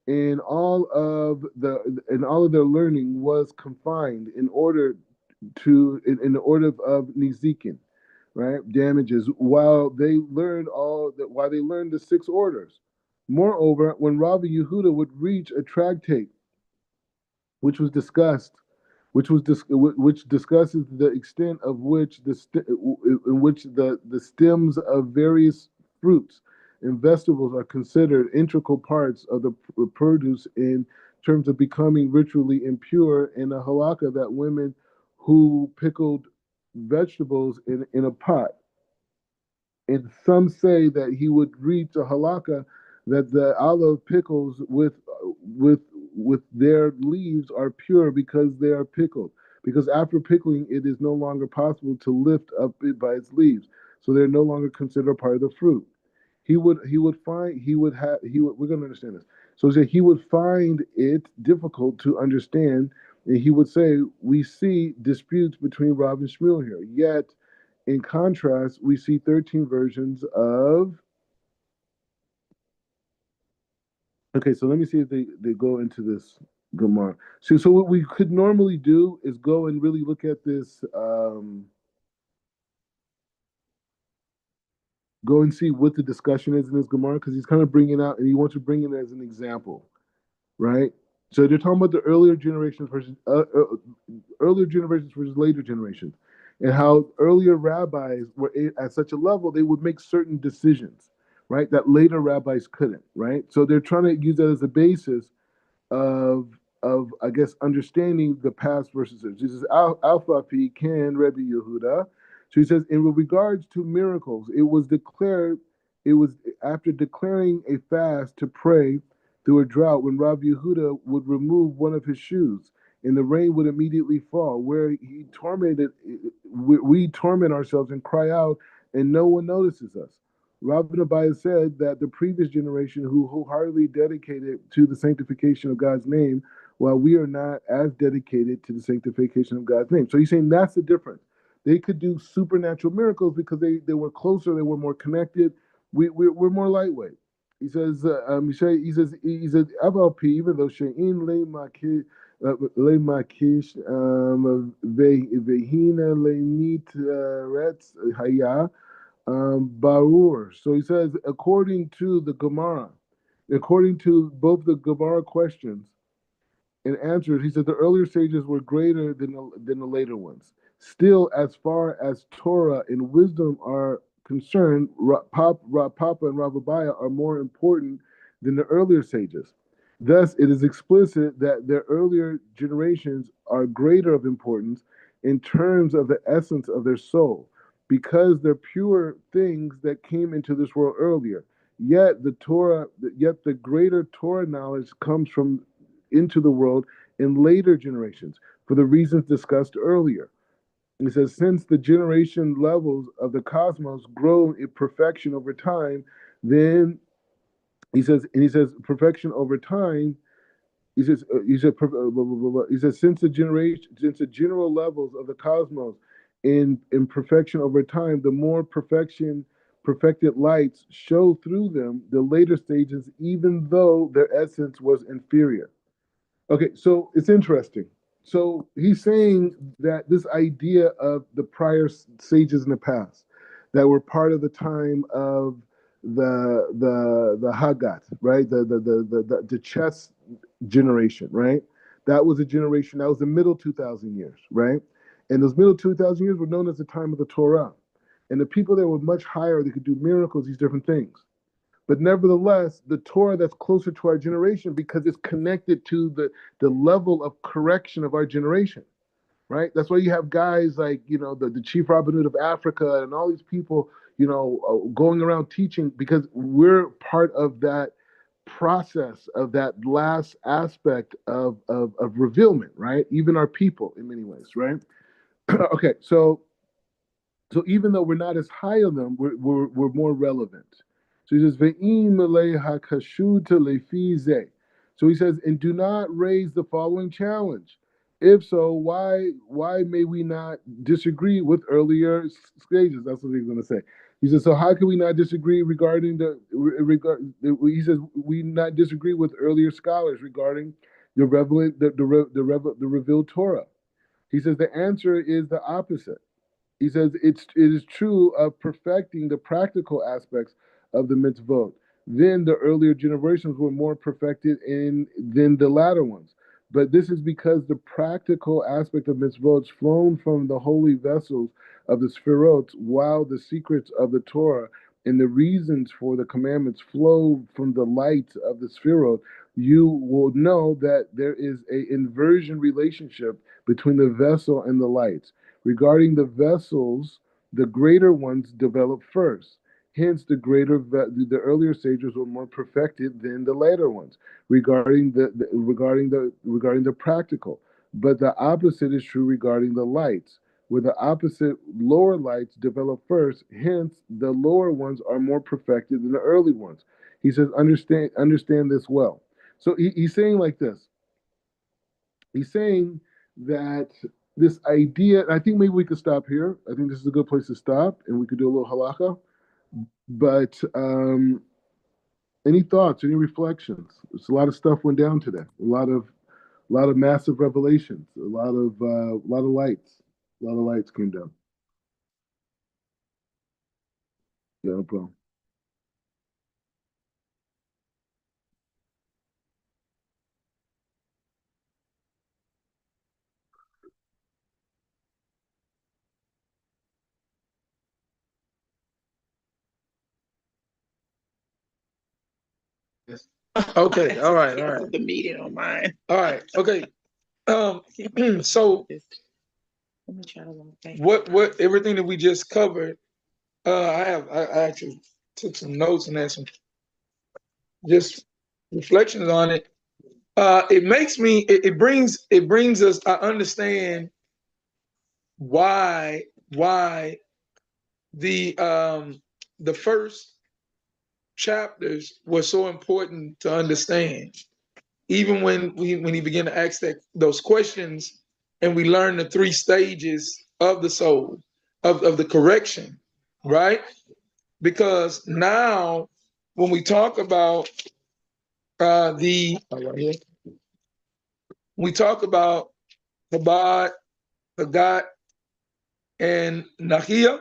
and all of their learning was confined in order in the order of Nizikin, right? Damages, while they learned the six orders. Moreover, when Rabbi Yehuda would reach a tractate which was discussed, which discusses the extent of which in which the stems of various fruits and vegetables are considered integral parts of the produce in terms of becoming ritually impure, in a halakha that women who pickled vegetables in a pot, and some say that he would reach a halakha that the olive pickles with with their leaves are pure because they are pickled. Because after pickling, it is no longer possible to lift up it by its leaves, so they're no longer considered part of the fruit. He would find he would we're going to understand this. So he would find it difficult to understand, and he would say, we see disputes between Rav and Shmuel here. Yet in contrast, we see 13 versions of. Okay, so let me see if they go into this Gemara. So what we could normally do is go and really look at this, go and see what the discussion is in this Gemara, because he's kind of bringing out, and he wants to bring it as an example, right? So they're talking about the earlier generations versus later generations, and how earlier rabbis were at such a level they would make certain decisions, right, that later rabbis couldn't, right? So they're trying to use that as a basis of I guess understanding the past versus this. This is Alpha P can Rebbe Yehuda. So he says, in regards to miracles, it was after declaring a fast to pray through a drought when Rav Yehuda would remove one of his shoes and the rain would immediately fall, where we torment ourselves and cry out and no one notices us. Rabbi Abai said that the previous generation who wholeheartedly dedicated to the sanctification of God's name, while we are not as dedicated to the sanctification of God's name. So he's saying that's the difference. They could do supernatural miracles because they were closer, they were more connected. We're more lightweight. He says, FLP, even though Shein le makish vehina le mit retz haya Barur. So he says, according to the Gemara, according to both the Gemara questions and answers, he said the earlier sages were greater than the later ones. Still, as far as Torah and wisdom are concerned, Papa and Rav Abaya are more important than the earlier sages. Thus, it is explicit that their earlier generations are greater of importance in terms of the essence of their soul, because they're pure things that came into this world earlier. Yet the greater Torah knowledge comes from into the world in later generations for the reasons discussed earlier. And he says, since the generation levels of the cosmos grow in perfection over time, then he says perfection over time. He says since the general levels of the cosmos in perfection over time, the more perfected lights show through them the later stages, even though their essence was inferior. Okay, so it's interesting. So he's saying that this idea of the prior sages in the past that were part of the time of the Hagat, right? The chess generation, right? That was a generation that was the middle 2,000 years, right? And those middle 2,000 years were known as the time of the Torah. And the people that were much higher, they could do miracles, these different things. But nevertheless, the Torah that's closer to our generation because it's connected to the level of correction of our generation, right? That's why you have guys like, the chief rabbinate of Africa and all these people, going around teaching because we're part of that process of that last aspect of revealment, right? Even our people in many ways, right? Okay, so even though we're not as high on them, we're more relevant. So he says, "Ve'im leha kashuta lefi zeh." So he says, and do not raise the following challenge. If so, why may we not disagree with earlier stages? That's what he's going to say. He says, so how can we not disagree regarding he says we not disagree with earlier scholars regarding the revealed Torah. He says the answer is the opposite. He says it is true of perfecting the practical aspects of the mitzvot. Then the earlier generations were more perfected than the latter ones. But this is because the practical aspect of mitzvot flown from the holy vessels of the sphirot, while the secrets of the Torah and the reasons for the commandments flow from the light of the sphirot. You will know that there is an inversion relationship between the vessel and the lights. Regarding the vessels, the greater ones develop first. Hence, the earlier sages were more perfected than the later ones regarding the practical. But the opposite is true regarding the lights, where the opposite lower lights develop first. Hence, the lower ones are more perfected than the early ones. He says, understand this well. So he's saying like this. He's saying that this idea, and I think maybe we could stop here. I think this is a good place to stop, and we could do a little halakha. But any thoughts, any reflections? It's a lot of stuff went down today. A lot of massive revelations. A lot of lights. A lot of lights came down. Yeah, no problem. Okay, all right, all right. Put the meeting on mine. All right, okay. So Let me try to walk back. what everything that we just covered, I actually took some notes and had some just reflections on it. It brings us, I understand why the first chapters were so important to understand. Even when he began to ask those questions, and we learned the three stages of the soul, of the correction, right? Because now when we talk about we talk about Chabad, Hagat, and Nahia.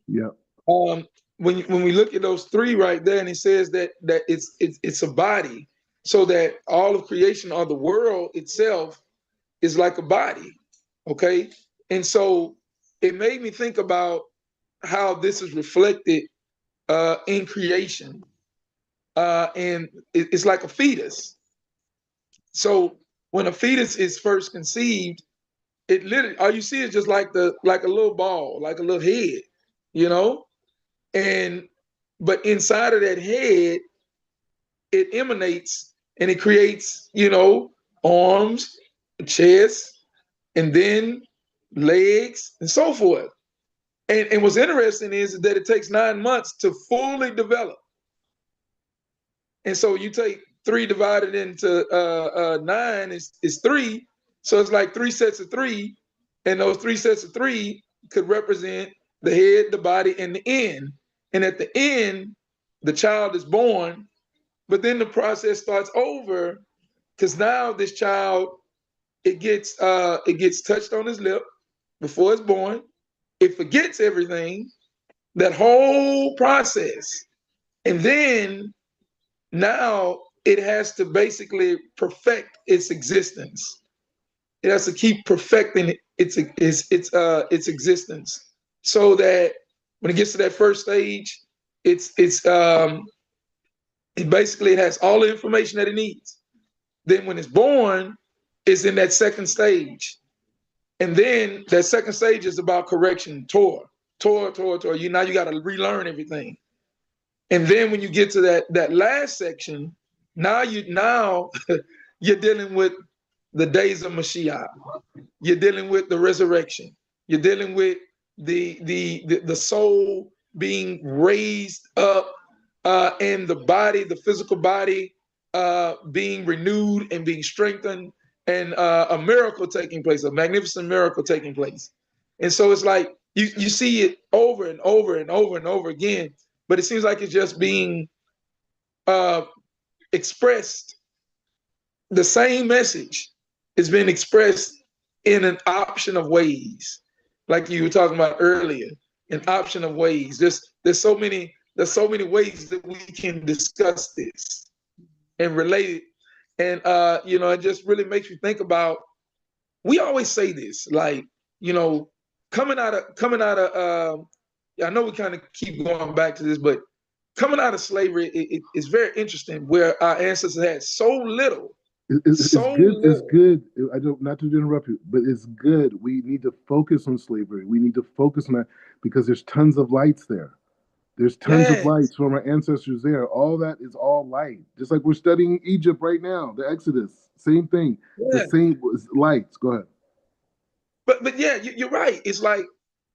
Yeah. Um, when we look at those three right there, and it says that it's a body, so that all of creation or the world itself is like a body, okay? And so it made me think about how this is reflected in creation, and it's like a fetus. So when a fetus is first conceived, it literally all you see is just like a little ball, like a little head, you know, and but inside of that head, it emanates and it creates, arms, chest, and then legs and so forth. And what's interesting is that it takes 9 months to fully develop. And so you take 3 divided into 9 is 3. So it's like 3 sets of 3. And those 3 sets of 3 could represent the head, the body, and the end. And at the end, the child is born, but then the process starts over because now this child, it gets touched on his lip before it's born. It forgets everything, that whole process. And then now it has to basically perfect its existence. It has to keep perfecting its existence, so that when it gets to that first stage, it basically has all the information that it needs. Then when it's born, it's in that second stage, and then that second stage is about correction, Torah. You now you got to relearn everything. And then when you get to that last section, now you're dealing with the days of Mashiach. You're dealing with the resurrection. You're dealing with the soul being raised up, and the body, the physical body, being renewed and being strengthened, and a miracle taking place, a magnificent miracle taking place. And so it's like you see it over and over and over and over again, but it seems like it's just being uh, expressed. The same message is being expressed in an option of ways, like you were talking about earlier. An option of ways. There's so many ways that we can discuss this and relate it, and it just really makes me think about. We always say this, like, coming out of. I know we kind of keep going back to this, but coming out of slavery, it's very interesting where our ancestors had so little, It's so good. It's little. good. I don't, not to interrupt you, but it's good. We need to focus on slavery. We need to focus on that because there's tons of lights there. There's tons of Yes, lights from our ancestors there. All that is all light. Just like we're studying Egypt right now, the Exodus, same thing. The yeah. same lights. Go ahead. But yeah, you're right. It's like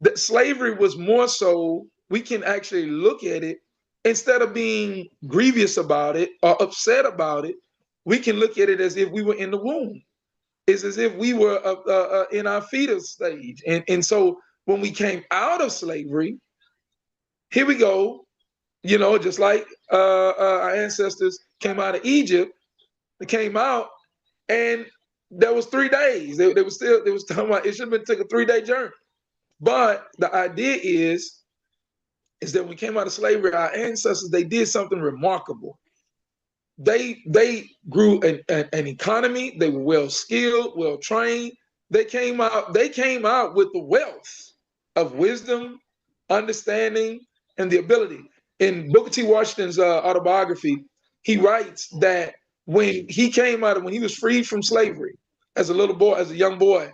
that slavery was more so we can actually look at it instead of being grievous about it or upset about it. We can look at it as if we were in the womb. It's as if we were in our fetus stage. And so when we came out of slavery, here we go, just like our ancestors came out of Egypt, they came out, and there was 3 days. They was talking about it should have been took a 3-day journey. But the idea is that when we came out of slavery, our ancestors, they did something remarkable. They grew an economy. They were well skilled, well trained. They came out with the wealth of wisdom, understanding, and the ability. In Booker T. Washington's autobiography, he writes that when he was freed from slavery as a little boy, as a young boy,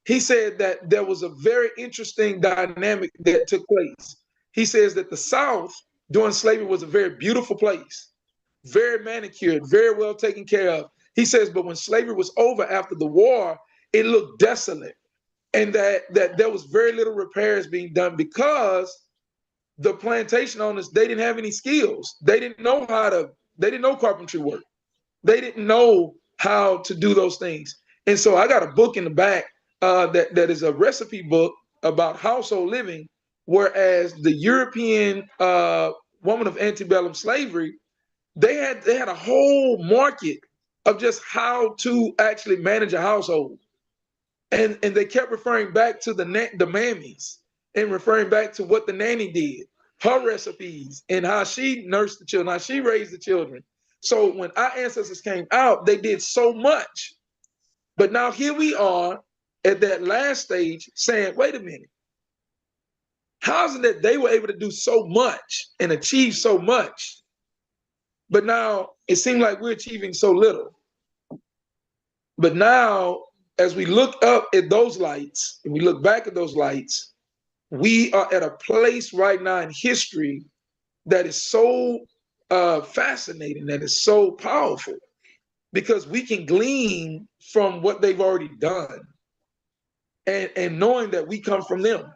he said that there was a very interesting dynamic that took place. He says that the South during slavery was a very beautiful place, very manicured, very well taken care of. He says, but when slavery was over after the war, it looked desolate, and that there was very little repairs being done because the plantation owners, they didn't have any skills. They didn't know carpentry work. They didn't know how to do those things. And so I got a book in the back that is a recipe book about household living, whereas the European woman of antebellum slavery, they had a whole market of just how to actually manage a household, and they kept referring back to the mammies and referring back to what the nanny did. her recipes and how she nursed the children, how she raised the children. So when our ancestors came out, they did so much. But now here we are at that last stage saying, wait a minute, how is it that they were able to do so much and achieve so much, but now it seems like we're achieving so little? But now, as we look up at those lights and we look back at those lights, we are at a place right now in history that is so fascinating, that is so powerful, because we can glean from what they've already done, and knowing that we come from them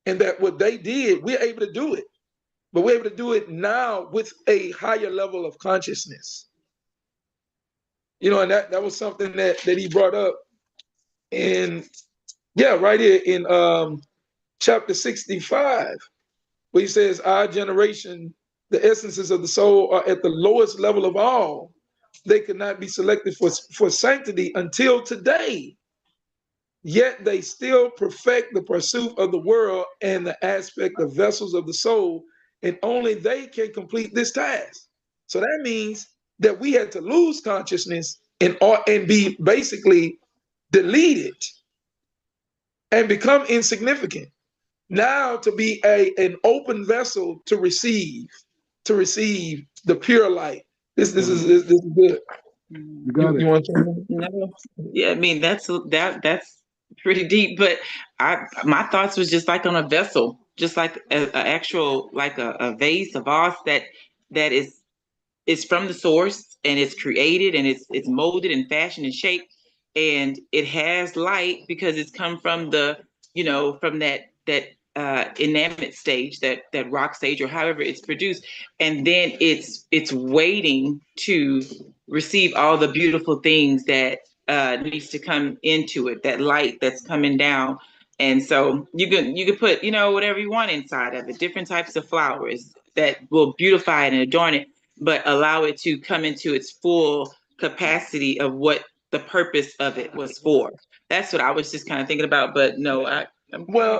and that what they did, we're able to do it, but we're able to do it now with a higher level of consciousness. You know, and that was something that he brought up in, yeah, right here in chapter 65, where he says, our generation, the essences of the soul are at the lowest level of all. They could not be selected for sanctity until today. Yet they still perfect the pursuit of the world and the aspect of vessels of the soul, and only they can complete this task. So that means that we had to lose consciousness and be basically deleted and become insignificant. Now to be an open vessel to receive the pure light. This is good. You got You it. want to? No, yeah, I mean that's pretty deep. But my thoughts was just like on a vessel, just like a actual like a vase, a vase that is from the source, and it's created and it's molded and fashioned and shaped, and it has light because it's come from the, from that inanimate stage, that rock stage, or however it's produced, and then it's waiting to receive all the beautiful things that needs to come into it, that light that's coming down. And so you can put, whatever you want inside of it, different types of flowers that will beautify it and adorn it, but allow it to come into its full capacity of what the purpose of it was for. That's what I was just kind of thinking about. But no, I'm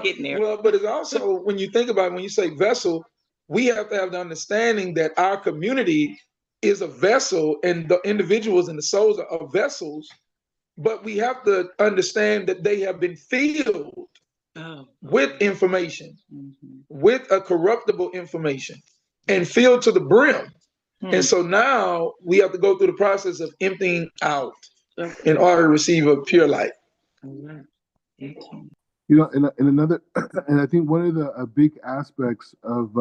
getting there. Well, but it's also, when you think about it, when you say vessel, we have to have the understanding that our community is a vessel, and the individuals and the souls are vessels. But we have to understand that they have been filled with information, with a corruptible information, and filled to the brim. And so now we have to go through the process of emptying out in order to receive a pure light. You know, and another, and I think one of the big aspects of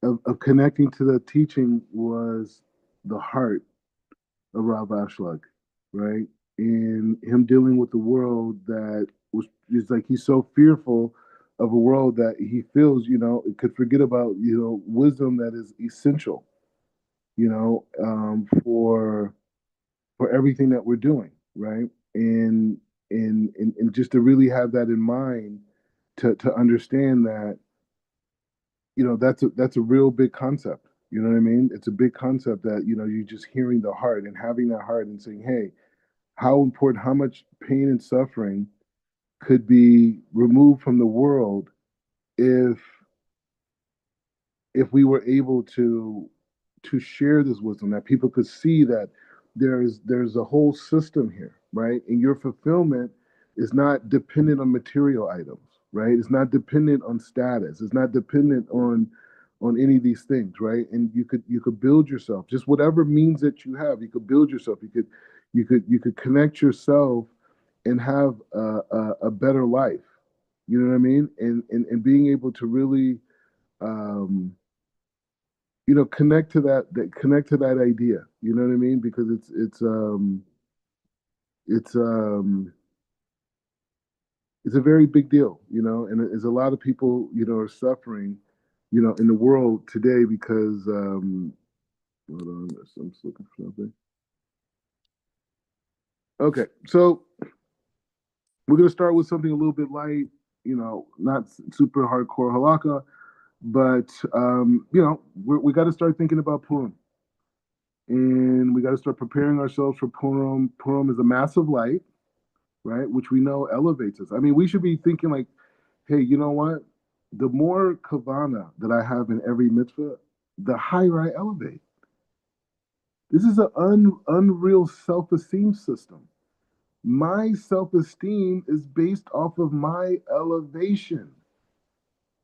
of connecting to the teaching was the heart of Rav Ashlag, right? And him dealing with the world that was just like, he's so fearful of a world that he feels, it could forget about, wisdom that is essential, for everything that we're doing, right? And just to really have that in mind, to understand that, that's a real big concept. You know what I mean? It's a big concept that, you're just hearing the heart and having that heart and saying, hey, how important, how much pain and suffering could be removed from the world if we were able to share this wisdom, that people could see that there's a whole system here, right? And your fulfillment is not dependent on material items, right? It's not dependent on status. It's not dependent on any of these things, right? And you could build yourself, just whatever means that you have. You could build yourself. You could connect yourself and have a better life. You know what I mean? And being able to really connect to that idea. You know what I mean? Because it's a very big deal, and there's a lot of people, are suffering, in the world today because hold on, I'm just looking for something. Okay, so we're gonna start with something a little bit light, not super hardcore halakha, but we got to start thinking about Purim. And we got to start preparing ourselves for Purim. Purim is a massive light, right? Which we know elevates us. I mean, we should be thinking like, hey, you know what? The more kavana that I have in every mitzvah, the higher I elevate. This is an unreal self-esteem system. My self-esteem is based off of my elevation.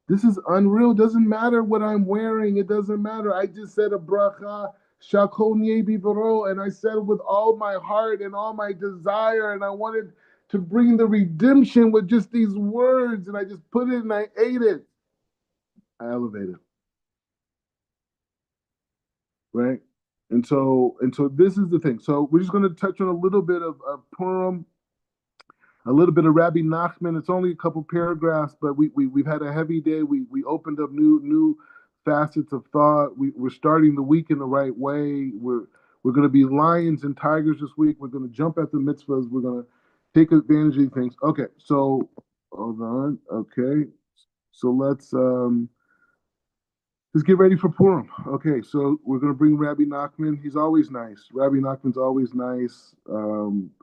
This is unreal. Doesn't matter what I'm wearing. It doesn't matter. I just said a bracha, shakol niebi baro, and I said it with all my heart and all my desire, and I wanted to bring the redemption with just these words, and I just put it and I ate it. I elevated, right? And so this is the thing. So we're just going to touch on a little bit of Purim, a little bit of Rabbi Nachman. It's only a couple paragraphs, but we've had a heavy day. We opened up new facets of thought. We're starting the week in the right way. We're going to be lions and tigers this week. We're going to jump at the mitzvahs. We're going to take advantage of these things. Okay, so hold on. Okay, so let's get ready for Purim. Okay, so we're going to bring Rabbi Nachman. He's always nice. Rabbi Nachman's always nice.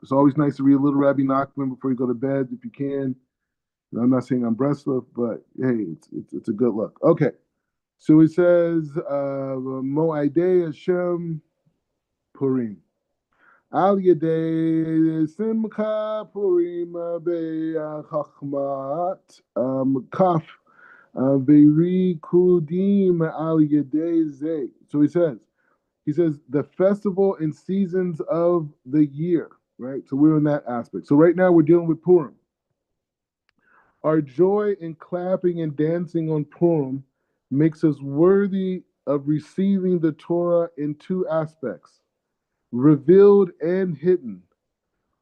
It's always nice to read a little Rabbi Nachman before you go to bed if you can. And I'm not saying I'm breastless, but hey, it's a good look. Okay, so he says, Mo'adei Hashem Purim. Al Yedei Simcha Purim Be'achachmat Kaf. So he says the festival and seasons of the year, right? So we're in that aspect. So right now we're dealing with Purim. Our joy in clapping and dancing on Purim makes us worthy of receiving the Torah in two aspects, revealed and hidden.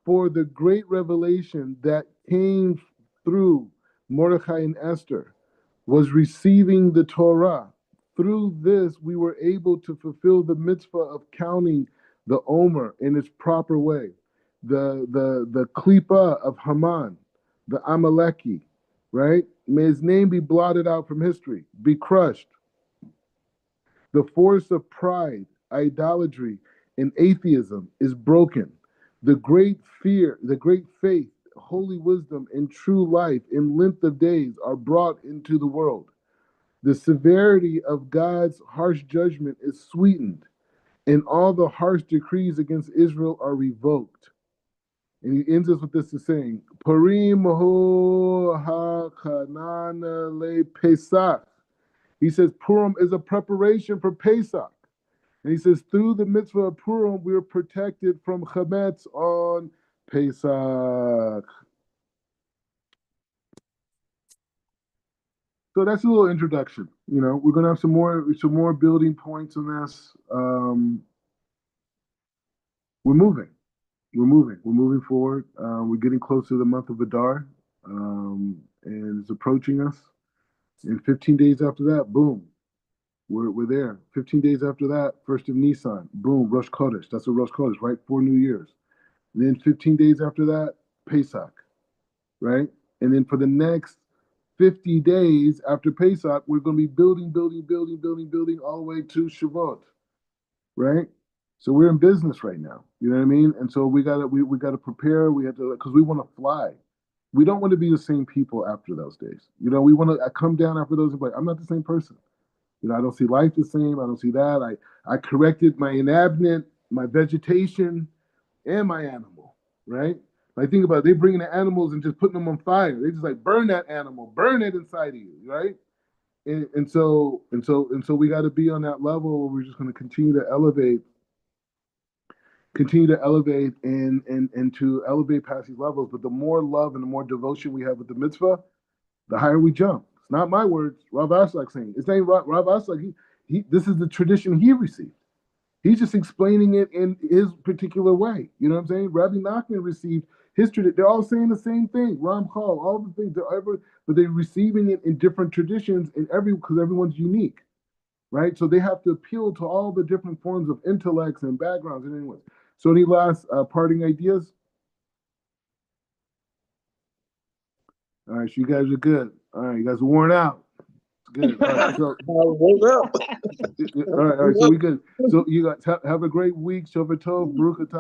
For the great revelation that came through Mordechai and Esther was receiving the Torah. Through this, we were able to fulfill the mitzvah of counting the Omer in its proper way, the klipa of Haman, the Amaleki, right? May his name be blotted out from history, be crushed. The force of pride, idolatry, and atheism is broken. The great fear, the great faith, holy wisdom, and true life in length of days are brought into the world. The severity of God's harsh judgment is sweetened, and all the harsh decrees against Israel are revoked. And he ends us with this saying, Purim ho ha-kanana le Pesach. He says Purim is a preparation for Pesach. And he says, through the mitzvah of Purim, we are protected from chametz on Pesach. So that's a little introduction. You know, we're gonna have some more building points on this. We're moving forward. We're getting close to the month of Adar, and it's approaching us. And 15 days after that, boom, we're there. 15 days after that, first of Nisan, boom, Rosh Chodesh. That's a Rosh Chodesh, right? 4 New Years. And then 15 days after that, Pesach, right? And then for the next 50 days after Pesach, we're going to be building all the way to Shavuot, right? So we're in business right now. You know what I mean? And so we gotta prepare. We have to, because we want to fly. We don't want to be the same people after those days. You know, we want to come down after those and be like, I'm not the same person. You know, I don't see life the same. I don't see that. I corrected my inhabitant, my vegetation, and my animal, right? Like think about it, they bringing the animals and just putting them on fire. They just like burn that animal, burn it inside of you, right? And so we got to be on that level where we're just going to continue to elevate and to elevate past these levels. But the more love and the more devotion we have with the mitzvah, the higher we jump. It's not my words. Rav Ashlag saying it's not Rav Ashlag. He this is the tradition he received. He's just explaining it in his particular way. You know what I'm saying? Rabbi Nachman received his tradition. They're all saying the same thing. Ramchal, all the things but they're receiving it in different traditions because everyone's unique, right? So they have to appeal to all the different forms of intellects and backgrounds and anyways. So any last parting ideas? All right, so you guys are good. All right, you guys are worn out. Good. All right. So, all right. So we good. So you guys have a great week. Shabbat Tov, Baruch atah.